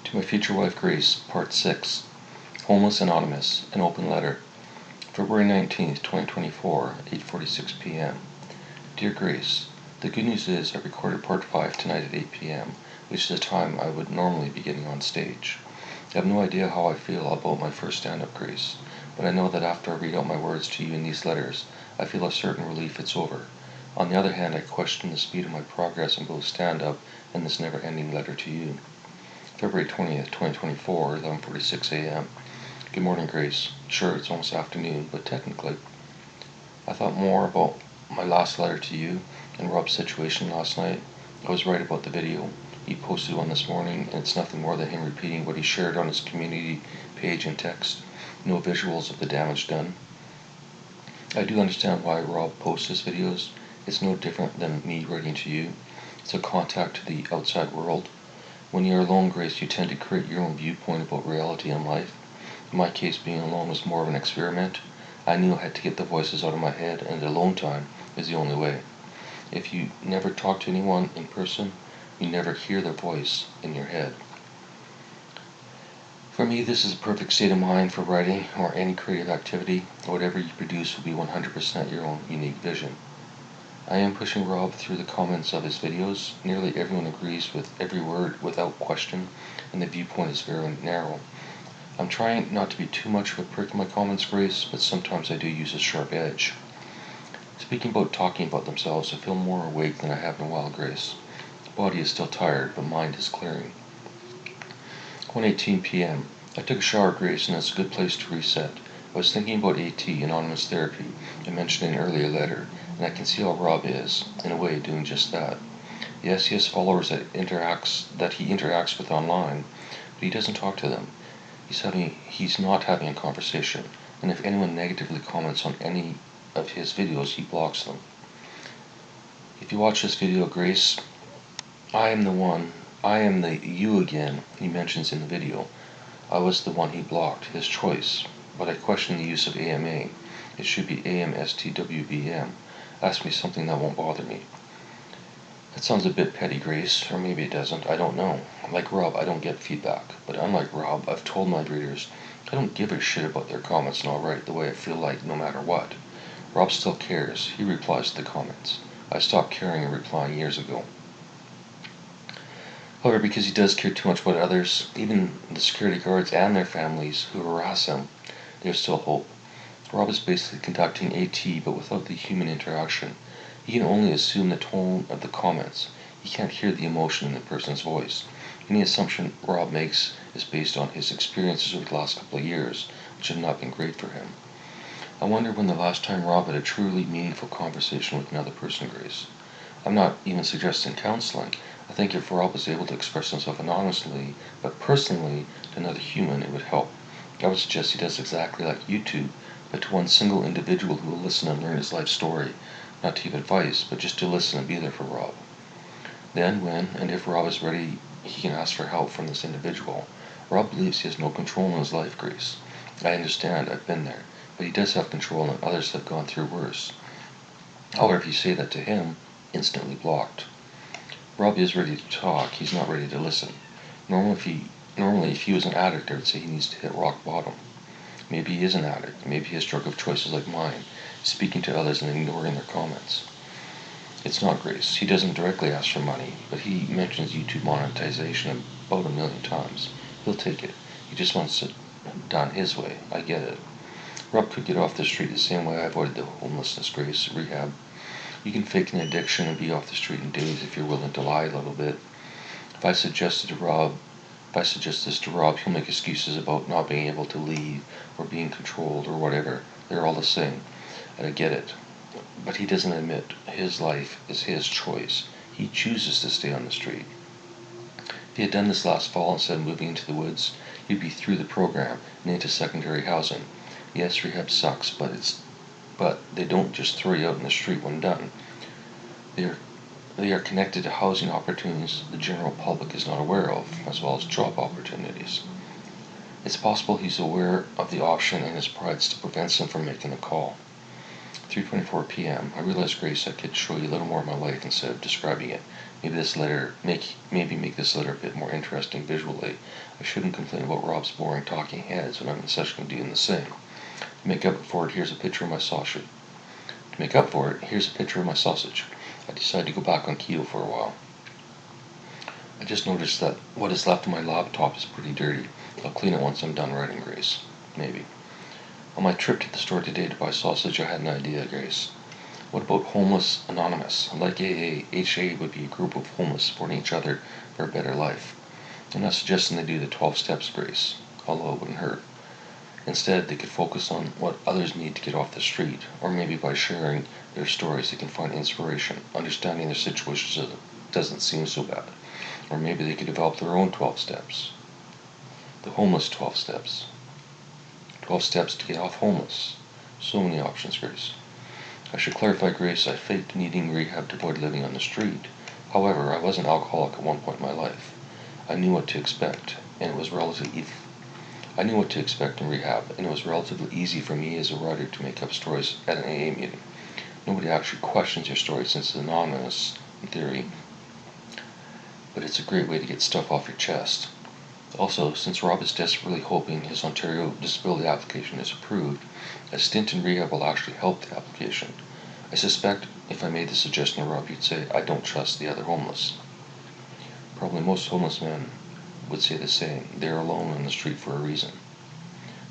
To my future wife Grace, Part 6, Homeless Anonymous, an open letter. February 19th, 2024, 8:46 p.m. Dear Grace, the good news is I recorded Part 5 tonight at 8 p.m., which is the time I would normally be getting on stage. I have no idea how I feel about my first stand-up, Grace, but I know that after I read out my words to you in these letters, I feel a certain relief it's over. On the other hand, I question the speed of my progress in both stand-up and this never-ending letter to you. February 20th, 2024, 11:46 a.m. Good morning, Grace. Sure, it's almost afternoon, but technically. I thought more about my last letter to you and Rob's situation last night. I was right about the video. He posted one this morning, and it's nothing more than him repeating what he shared on his community page in text. No visuals of the damage done. I do understand why Rob posts his videos. It's no different than me writing to you. It's a contact to the outside world. When you're alone, Grace, you tend to create your own viewpoint about reality and life. In my case, being alone was more of an experiment. I knew I had to get the voices out of my head, and alone time is the only way. If you never talk to anyone in person, you never hear their voice in your head. For me, this is a perfect state of mind for writing or any creative activity. Whatever you produce will be 100% your own unique vision. I am pushing Rob through the comments of his videos. Nearly everyone agrees with every word without question, and the viewpoint is very narrow. I'm trying not to be too much of a prick in my comments, Grace, but sometimes I do use a sharp edge. Speaking about talking about themselves, I feel more awake than I have in a while, Grace. The body is still tired, but mind is clearing. 1:18 p.m. I took a shower, Grace, and it's a good place to reset. I was thinking about AT, anonymous therapy, I mentioned in an earlier letter, and I can see how Rob is, in a way, doing just that. Yes, he has followers that he interacts with online, but he doesn't talk to them. He's not having a conversation, and if anyone negatively comments on any of his videos, he blocks them. If you watch this video, Grace, I am the you again he mentions in the video. I was the one he blocked, his choice, but I question the use of AMA. It should be AMSTWBM. Ask me something that won't bother me. That sounds a bit petty, Grace, or maybe it doesn't, I don't know. Like Rob, I don't get feedback, but unlike Rob, I've told my readers I don't give a shit about their comments and I'll write the way I feel like no matter what. Rob still cares, he replies to the comments. I stopped caring and replying years ago. However, because he does care too much about others, even the security guards and their families who harass him, there's still hope. Rob is basically conducting AT, but without the human interaction. He can only assume the tone of the comments. He can't hear the emotion in the person's voice. Any assumption Rob makes is based on his experiences over the last couple of years, which have not been great for him. I wonder when the last time Rob had a truly meaningful conversation with another person, Grace. I'm not even suggesting counseling. I think if Rob was able to express himself anonymously, but personally, to another human, it would help. I would suggest he does exactly like YouTube, but to one single individual who will listen and learn his life story, not to give advice, but just to listen and be there for Rob. Then, when and if Rob is ready, he can ask for help from this individual. Rob believes he has no control in his life, Grace. I understand, I've been there, but he does have control and others have gone through worse. However, if you say that to him, instantly blocked. Rob is ready to talk, he's not ready to listen. Normally, if he was an addict, I would say he needs to hit rock bottom. Maybe he is an addict. Maybe he has drug of choices like mine, speaking to others and ignoring their comments. It's not Grace. He doesn't directly ask for money, but he mentions YouTube monetization about 1 million times. He'll take it. He just wants it done his way. I get it. Rob could get off the street the same way I avoided the homelessness, Grace, rehab. You can fake an addiction and be off the street in days if you're willing to lie a little bit. If I suggest this to Rob, he'll make excuses about not being able to leave or being controlled or whatever. They're all the same, and I get it. But he doesn't admit his life is his choice. He chooses to stay on the street. If he had done this last fall instead of moving into the woods, he'd be through the program and into secondary housing. Yes, rehab sucks, but they don't just throw you out in the street when done. They are connected to housing opportunities the general public is not aware of, as well as job opportunities. It's possible he's aware of the option and his pride still prevents him from making the call. 3:24 p.m. I realized, Grace, I could show you a little more of my life instead of describing it. Maybe make this letter a bit more interesting visually. I shouldn't complain about Rob's boring talking heads when I'm essentially doing the same. To make up for it, here's a picture of my sausage. I decided to go back on keto for a while. I just noticed that what is left of my laptop is pretty dirty. I'll clean it once I'm done writing, Grace. Maybe. On my trip to the store today to buy sausage, I had an idea, Grace. What about Homeless Anonymous? Like AA, HA would be a group of homeless supporting each other for a better life. I'm not suggesting they do the 12 steps, Grace, although it wouldn't hurt. Instead, they could focus on what others need to get off the street, or maybe by sharing their stories they can find inspiration, understanding their situation so it doesn't seem so bad. Or maybe they could develop their own 12 steps. The homeless 12 steps. 12 steps to get off homeless. So many options, Grace. I should clarify, Grace, I faked needing rehab to avoid living on the street. However, I was an alcoholic at one point in my life. I knew what to expect, and it was relatively in rehab, and it was relatively easy for me as a writer to make up stories at an AA meeting. Nobody actually questions your story since it's anonymous, in theory, but it's a great way to get stuff off your chest. Also, since Rob is desperately hoping his Ontario disability application is approved, a stint in rehab will actually help the application. I suspect if I made the suggestion to Rob, you'd say, I don't trust the other homeless. Probably most homeless men would say the same. They're alone on the street for a reason.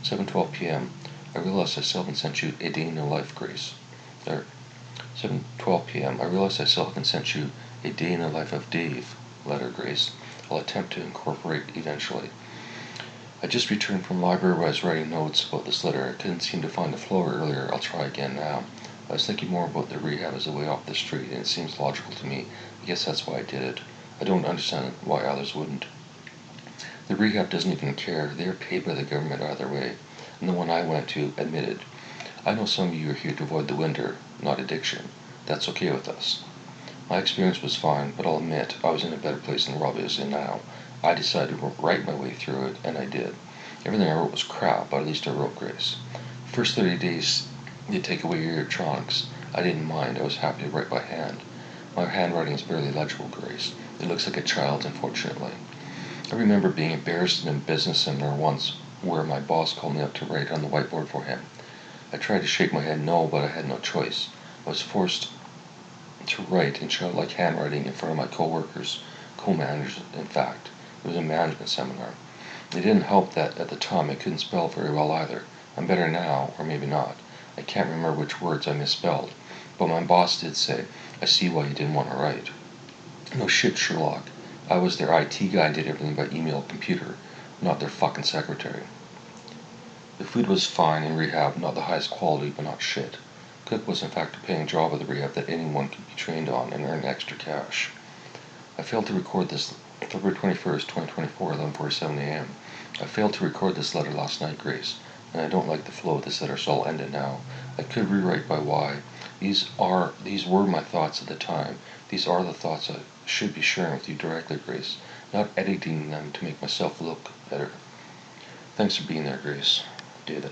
7:12 p.m. I realized I still haven't sent you a day in the life, Grace. 7:12 p.m. I realized I still haven't sent you a day in the life of Dave letter, Grace. I'll attempt to incorporate eventually. I just returned from the library where I was writing notes about this letter. I couldn't seem to find the flow earlier. I'll try again now. I was thinking more about the rehab as a way off the street, and it seems logical to me. I guess that's why I did it. I don't understand why others wouldn't. The rehab doesn't even care. They are paid by the government either way. And the one I went to admitted, I know some of you are here to avoid the winter, not addiction. That's okay with us. My experience was fine, but I'll admit I was in a better place than Rob is in now. I decided to write my way through it, and I did. Everything I wrote was crap, but at least I wrote, Grace. The first 30 days they'd take away your electronics. I didn't mind. I was happy to write by hand. My handwriting is barely legible, Grace. It looks like a child's, unfortunately. I remember being embarrassed in a business seminar once where my boss called me up to write on the whiteboard for him. I tried to shake my head no, but I had no choice. I was forced to write in childlike handwriting in front of my co-managers, in fact. It was a management seminar. It didn't help that at the time I couldn't spell very well either. I'm better now, or maybe not. I can't remember which words I misspelled. But my boss did say, I see why you didn't want to write. No shit, Sherlock. I was their IT guy and did everything by email and computer, not their fucking secretary. The food was fine in rehab, not the highest quality, but not shit. Cook was in fact a paying job at the rehab that anyone could be trained on and earn extra cash. I failed to record this February 21st, 2024, 11:47 a.m. I failed to record this letter last night, Grace, and I don't like the flow of this letter, so I'll end it now. I could rewrite by why. These were my thoughts at the time. These are the thoughts I should be sharing with you directly, Grace, not editing them to make myself look better. Thanks for being there, Grace. David.